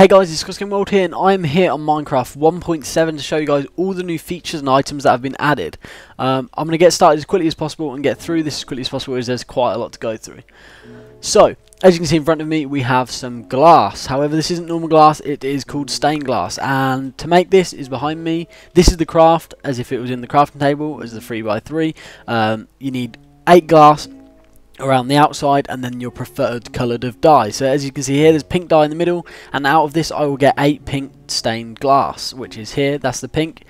Hey guys, it's CrossGameWorld here, and I'm here on Minecraft 1.7 to show you guys all the new features and items that have been added. I'm going to get started as quickly as possible and get through this as quickly as possible, as there's quite a lot to go through. So, as you can see in front of me, we have some glass. However, this isn't normal glass, it is called stained glass. And to make this is behind me. This is the craft, as if it was in the crafting table, as the 3x3. You need 8 glass around the outside, and then your preferred coloured of dye. So as you can see here, there's pink dye in the middle, and out of this I will get 8 pink stained glass, which is here. That's the pink.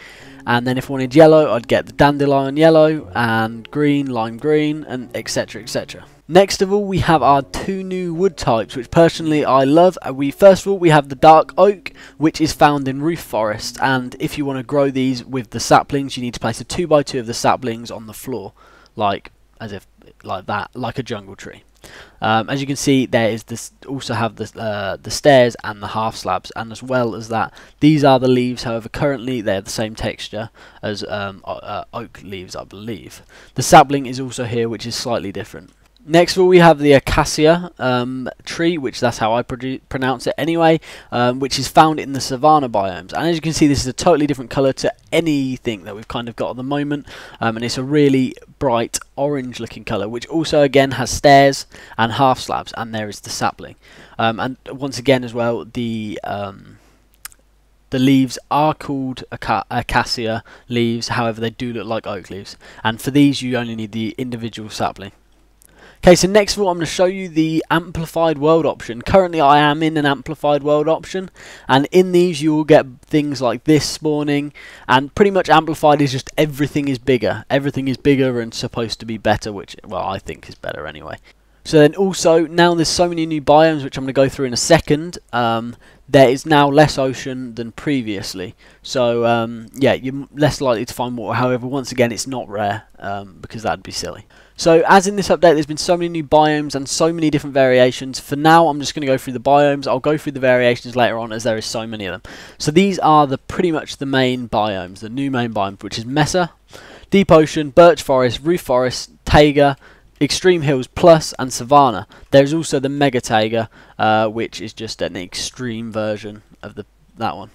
And then if I wanted yellow, I'd get the dandelion yellow and green, lime green, and etc, etc. Next of all, we have our 2 new wood types, which personally I love. First of all, we have the dark oak, which is found in roof forest, and if you want to grow these with the saplings, you need to place a 2x2 of the saplings on the floor, like that, like a jungle tree. As you can see, there is this. Also have the stairs and the half slabs, and as well as that, these are the leaves. However, currently they're the same texture as oak leaves, I believe. The sapling is also here, which is slightly different. Next of all, we have the Acacia tree, which that's how I pronounce it anyway, which is found in the savanna biomes. And as you can see, this is a totally different colour to anything that we've kind of got at the moment, and it's a really bright orange looking colour, which also again has stairs and half slabs, and there is the sapling. And once again as well, the leaves are called Acacia leaves, however they do look like oak leaves, and for these you only need the individual sapling. Okay, so next of all, I'm going to show you the amplified world option. Currently I am in an amplified world option, and in these you will get things like this spawning, and pretty much amplified is just everything is bigger. Everything is bigger and supposed to be better, which, well, I think is better anyway. So then also, now there's so many new biomes, which I'm going to go through in a second. There is now less ocean than previously, so yeah, you're less likely to find water. However, once again, it's not rare, because that'd be silly. So as in this update, there's been so many new biomes and so many different variations. For now, I'm just going to go through the biomes. I'll go through the variations later on, as there is so many of them. So these are pretty much the main biomes, the new main biomes, which is Mesa, Deep Ocean, Birch Forest, Roof Forest, Taiga, Extreme Hills Plus, and Savannah. There's also the Mega Taiga, which is just an extreme version of that one.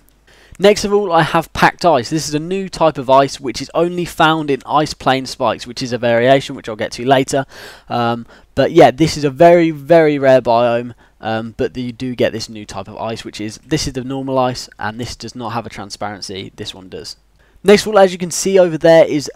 Next of all, I have packed ice. This is a new type of ice which is only found in ice plane spikes, which is a variation which I'll get to later. But yeah, this is a very, very rare biome, but you do get this new type of ice, this is the normal ice, and this does not have a transparency. This one does. Next of all, as you can see over there, is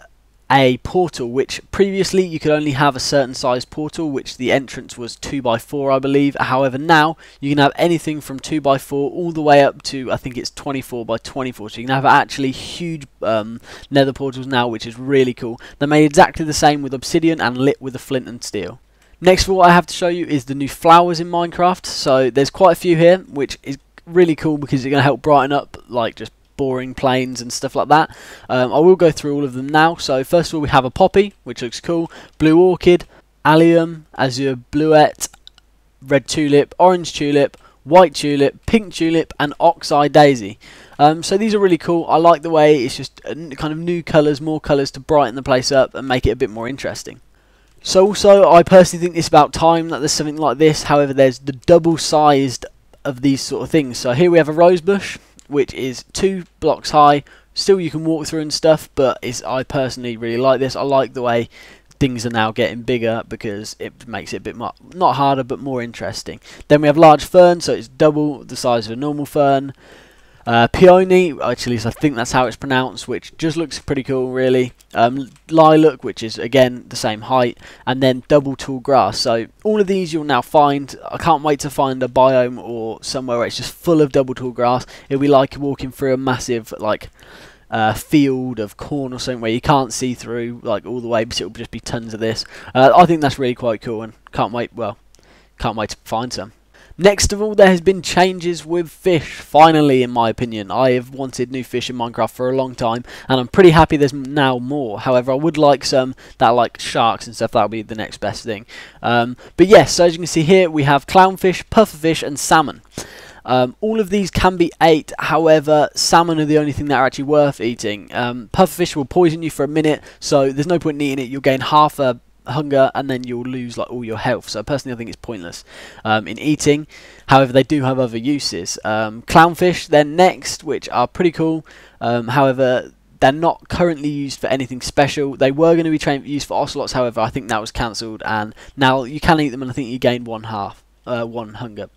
a portal, which previously you could only have a certain size portal, which the entrance was 2x4, I believe. However, now you can have anything from 2x4 all the way up to, I think it's 24x24, so you can have actually huge nether portals now, which is really cool. They're made exactly the same with obsidian and lit with a flint and steel. Next of all, I have to show you is the new flowers in Minecraft. So there's quite a few here, which is really cool because it's going to help brighten up like just boring plains and stuff like that. I will go through all of them now. So first of all, we have a poppy, which looks cool, blue orchid, allium, azure bluette, red tulip, orange tulip, white tulip, pink tulip, and oxeye daisy. So these are really cool. I like the way it's just kind of new colours, more colours to brighten the place up and make it a bit more interesting. So also, I personally think it's about time that there's something like this. However, there's the double sized of these sort of things. So here we have a rose bush, which is 2 blocks high. Still, you can walk through and stuff, but I personally really like this. I like the way things are now getting bigger because it makes it a bit more, not harder, but more interesting. Then we have large fern, so it's double the size of a normal fern. Peony, actually, I think that's how it's pronounced, which just looks pretty cool, really. Lilac, which is again the same height, and then double tall grass. So all of these you'll now find. I can't wait to find a biome or somewhere where it's just full of double tall grass. It'll be like walking through a massive field of corn or something where you can't see through like all the way, but it'll just be tons of this. I think that's really quite cool, and can't wait to find some. Next of all, there has been changes with fish, finally, in my opinion. I have wanted new fish in Minecraft for a long time, and I'm pretty happy there's now more. However, I would like some that like sharks and stuff. That'll be the next best thing. But yes, so as you can see here, we have clownfish, pufferfish, and salmon. All of these can be ate, however, salmon are the only thing that are actually worth eating. Pufferfish will poison you for a minute, so there's no point in eating it. You'll gain half a hunger, and then you'll lose like all your health. So personally I think it's pointless in eating. However, they do have other uses. Clownfish then next, which are pretty cool. However, they're not currently used for anything special. They were going to be used for ocelots, however I think that was cancelled, and now you can eat them, and I think you gain one hunger.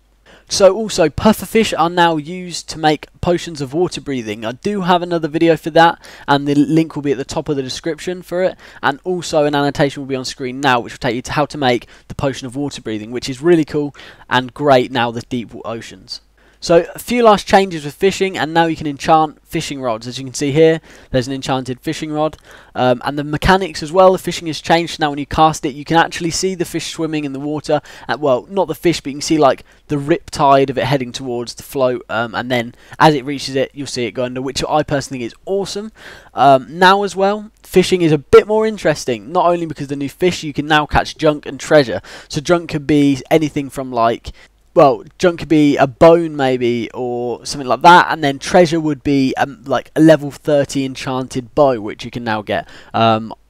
So also pufferfish are now used to make potions of water breathing. I do have another video for that, and the link will be at the top of the description for it, and also an annotation will be on screen now which will take you to how to make the potion of water breathing, which is really cool and great now the deep oceans. So a few last changes with fishing, and now you can enchant fishing rods. As you can see here, there's an enchanted fishing rod, and the mechanics as well. The fishing has changed. Now when you cast it, you can actually see the fish swimming in the water. Well, not the fish, but you can see like the rip tide of it heading towards the float, and then as it reaches it, you'll see it go under, which I personally think is awesome. Now as well, fishing is a bit more interesting, not only because the new fish, you can now catch junk and treasure. So junk could be anything from like, well, junk could be a bone maybe, or something like that, and then treasure would be like a level 30 enchanted bow, which you can now get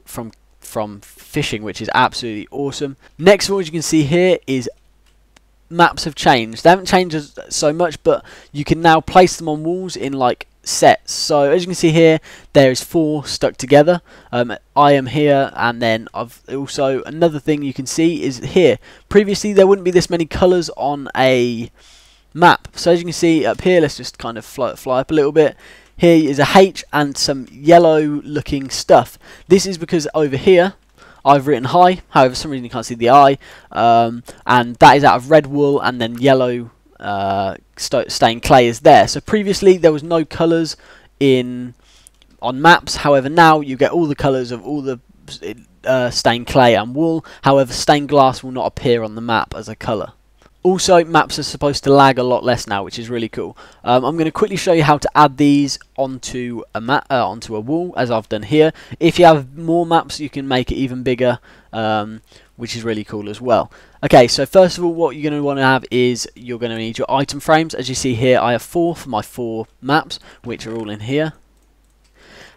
from fishing, which is absolutely awesome. Next of all, as you can see here, is maps have changed. They haven't changed so much, but you can now place them on walls in like sets. So as you can see here, there is 4 stuck together. I am here, and then I've also, another thing you can see is here, previously there wouldn't be this many colours on a map. So as you can see up here, let's just kind of fly up a little bit. Here is a H and some yellow looking stuff. This is because over here I've written hi, however for some reason you can't see the I, and that is out of red wool, and then yellow stained clay is there. So previously there was no colours on maps, however now you get all the colours of all the stained clay and wool. However, stained glass will not appear on the map as a colour. Also, maps are supposed to lag a lot less now, which is really cool. I'm going to quickly show you how to add these onto a onto a wall, as I've done here. If you have more maps, you can make it even bigger, which is really cool as well. Okay, so first of all, what you're going to want to have is you're going to need your item frames. As you see here, I have 4 for my 4 maps, which are all in here.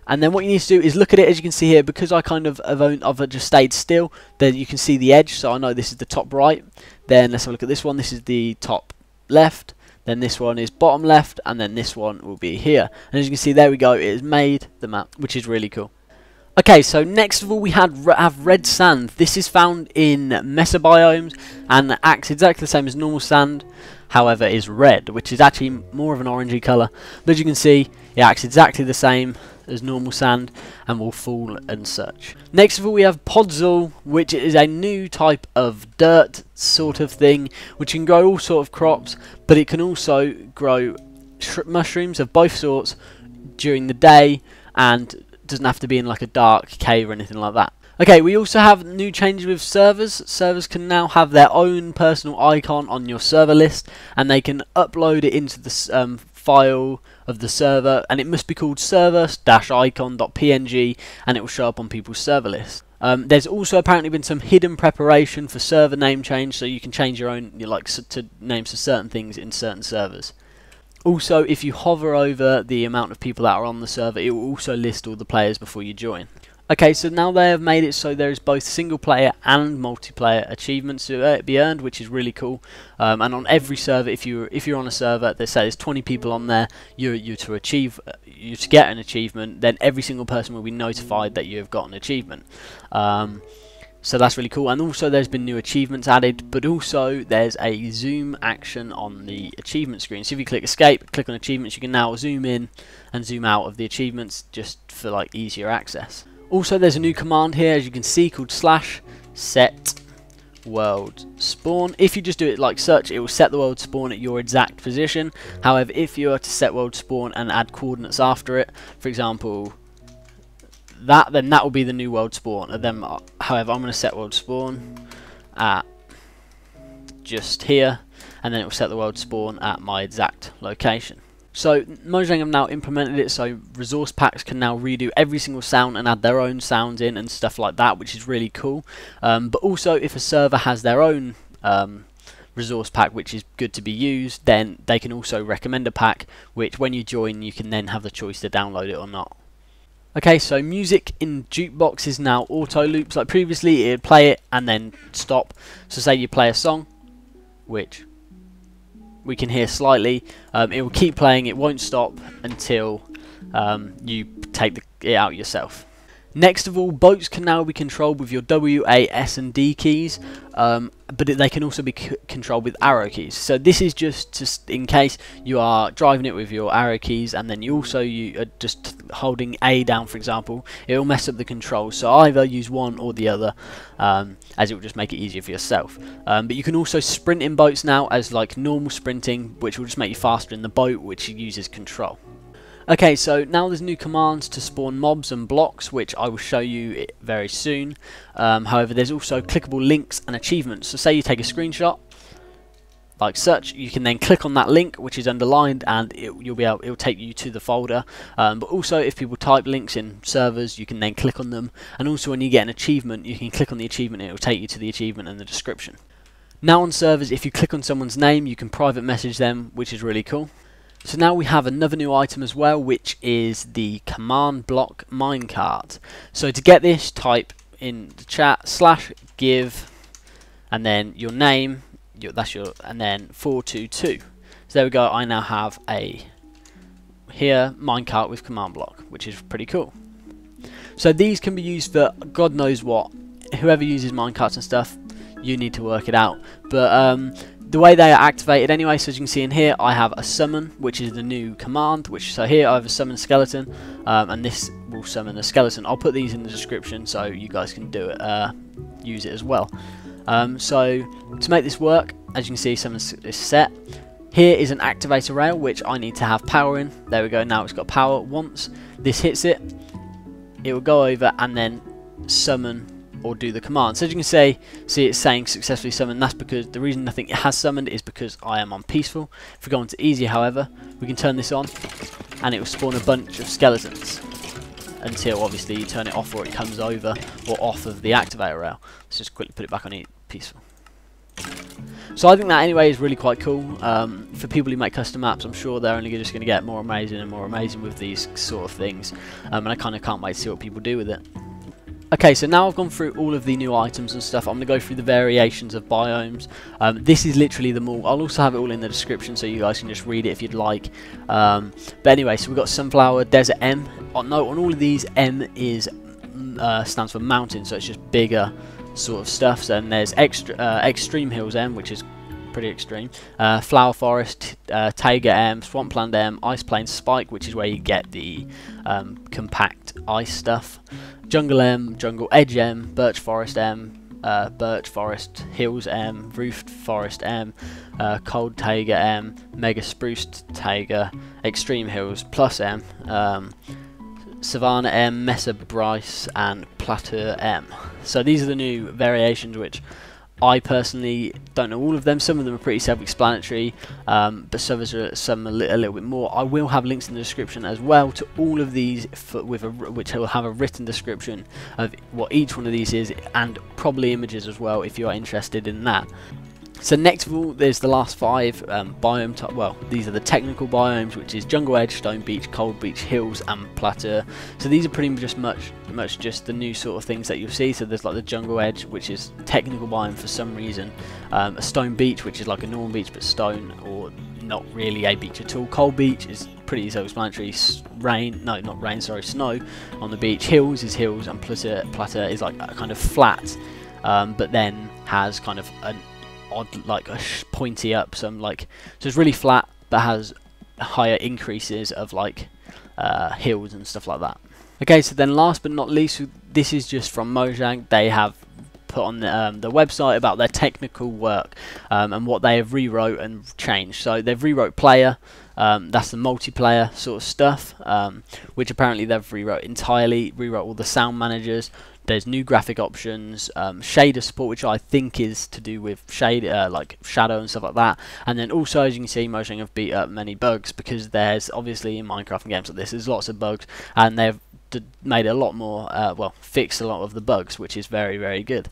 And then what you need to do is look at it. As you can see here, because I kind of I've just stayed still, then you can see the edge, so I know this is the top right. Then let's have a look at this one. This is the top left, then this one is bottom left, and then this one will be here. And as you can see, there we go, it has made the map, which is really cool. Okay, so next of all we have red sand. This is found in mesobiomes and acts exactly the same as normal sand, however is red, which is actually more of an orangey colour. But as you can see, it acts exactly the same as normal sand and will fall and such. Next of all we have podzol, which is a new type of dirt sort of thing, which can grow all sort of crops, but it can also grow mushrooms of both sorts during the day, and doesn't have to be in like a dark cave or anything like that. Okay, we also have new changes with servers. Servers can now have their own personal icon on your server list, and they can upload it into the file of the server, and it must be called server-icon.png, and it will show up on people's server list. There's also apparently been some hidden preparation for server name change, so you can change your own to names for certain things in certain servers. Also, if you hover over the amount of people that are on the server, it will also list all the players before you join. Okay, so now they have made it so there is both single player and multiplayer achievements to be earned, which is really cool. And on every server, if you're on a server, they say there's 20 people on there, you to get an achievement, then every single person will be notified that you have got an achievement. So that's really cool. And also there's been new achievements added, but also there's a zoom action on the achievement screen. So if you click escape, click on achievements, you can now zoom in and zoom out of the achievements just for like easier access. Also there's a new command here, as you can see, called /set world spawn. If you just do it like such, it will set the world spawn at your exact position. However, if you were to set world spawn and add coordinates after it, for example that, then that will be the new world spawn. And then, however, I'm going to set world spawn at just here, and then it will set the world spawn at my exact location. So Mojang have now implemented it, so resource packs can now redo every single sound and add their own sounds in and stuff like that, which is really cool. But also, if a server has their own resource pack which is good to be used, then they can also recommend a pack which when you join you can then have the choice to download it or not. Okay, so music in jukebox is now auto loops. Like previously, it'd play it and then stop. So say you play a song, which we can hear slightly, it will keep playing. It won't stop until you take it out yourself. Next of all, boats can now be controlled with your W, A, S and D keys, but they can also be controlled with arrow keys. So this is just in case you are driving it with your arrow keys and then you are just holding A down, for example, it will mess up the controls. So either use one or the other, as it will just make it easier for yourself. But you can also sprint in boats now as like normal sprinting, which will just make you faster in the boat, which uses control. Okay, so now there's new commands to spawn mobs and blocks, which I will show you very soon. However, there's also clickable links and achievements. So say you take a screenshot, like such, you can then click on that link, which is underlined, and it'll take you to the folder. But also, if people type links in servers, you can then click on them. And also, when you get an achievement, you can click on the achievement, and it will take you to the achievement and the description. Now on servers, if you click on someone's name, you can private message them, which is really cool. So now we have another new item as well, which is the command block minecart. So to get this, type in the chat /give and then your name, and then 422. So there we go. I now have a minecart with command block, which is pretty cool. So these can be used for God knows what. Whoever uses minecarts and stuff, you need to work it out. But the way they are activated anyway, so as you can see in here, I have a summon, which is the new command. So here I have a summon skeleton, and this will summon a skeleton. I'll put these in the description so you guys can do it, use it as well. So to make this work, as you can see, summon is set. Here is an activator rail, which I need to have power in. There we go. Now it's got power. Once this hits it, it will go over and then summon or do the command. So as you can see it's saying successfully summoned. That's because the reason nothing has summoned is because I am on peaceful. If we go on to easy, however, we can turn this on and it will spawn a bunch of skeletons until obviously you turn it off or it comes over or off of the activator rail. Let's just quickly put it back on peaceful. So I think that anyway is really quite cool. For people who make custom maps, I'm sure they're only just going to get more amazing and more amazing with these sort of things, and I kind of can't wait to see what people do with it. Okay, so now I've gone through all of the new items and stuff. I'm going to go through the variations of biomes. This is literally them all. I'll also have it all in the description so you guys can just read it if you'd like. But anyway, so we've got sunflower, desert M. No, on all of these, M is stands for mountain, so it's just bigger sort of stuff. So then there's extreme hills M, which is pretty extreme. Flower forest, taiga M, swampland M, ice plain spike, which is where you get the compact ice stuff. Jungle M, Jungle Edge M, Birch Forest M, Birch Forest Hills M, Roofed Forest M, Cold Taiga M, Mega Spruce Taiga, Extreme Hills Plus M, Savannah M, Mesa Bryce, and Plateau M. So these are the new variations, which I personally don't know all of them. Some of them are pretty self-explanatory, but some a little bit more. I will have links in the description as well to all of these, which will have a written description of what each one of these is, and probably images as well if you are interested in that. So next of all, there's the last 5 biome type. Well, these are the technical biomes, which is Jungle Edge, Stone Beach, Cold Beach, Hills, and Plateau. So these are pretty much just the new sort of things that you'll see. So there's like the Jungle Edge, which is technical biome for some reason. A Stone Beach, which is like a normal beach but stone, or not really a beach at all. Cold Beach is pretty self-explanatory. Snow on the beach. Hills is hills, and Plateau is like a kind of flat, but then has kind of an odd, like a pointy up, so it's really flat but has higher increases of like hills and stuff like that. Okay, so then last but not least, this is just from Mojang. They have put on the website about their technical work and what they have rewrote and changed. So they've rewrote player, that's the multiplayer sort of stuff, which apparently they've rewrote all the sound managers. There's new graphic options, shader support, which I think is to do with like shadow and stuff like that. And then also, as you can see, Mojang have beat up many bugs, because there's obviously in Minecraft and games like this, there's lots of bugs, and they've made a lot more, fixed a lot of the bugs, which is very, very good.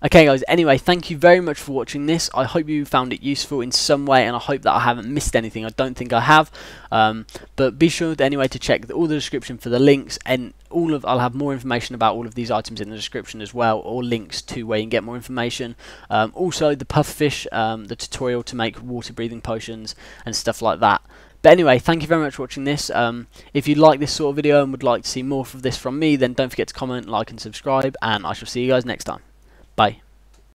Okay guys, anyway, thank you very much for watching this. I hope you found it useful in some way, and I hope that I haven't missed anything. I don't think I have, but be sure anyway to check all the description for the links, and I'll have more information about all of these items in the description as well, or links to where you can get more information. Also the pufferfish, the tutorial to make water breathing potions and stuff like that. But anyway, thank you very much for watching this. If you like this sort of video and would like to see more of this from me, then don't forget to comment, like and subscribe, and I shall see you guys next time. Bye.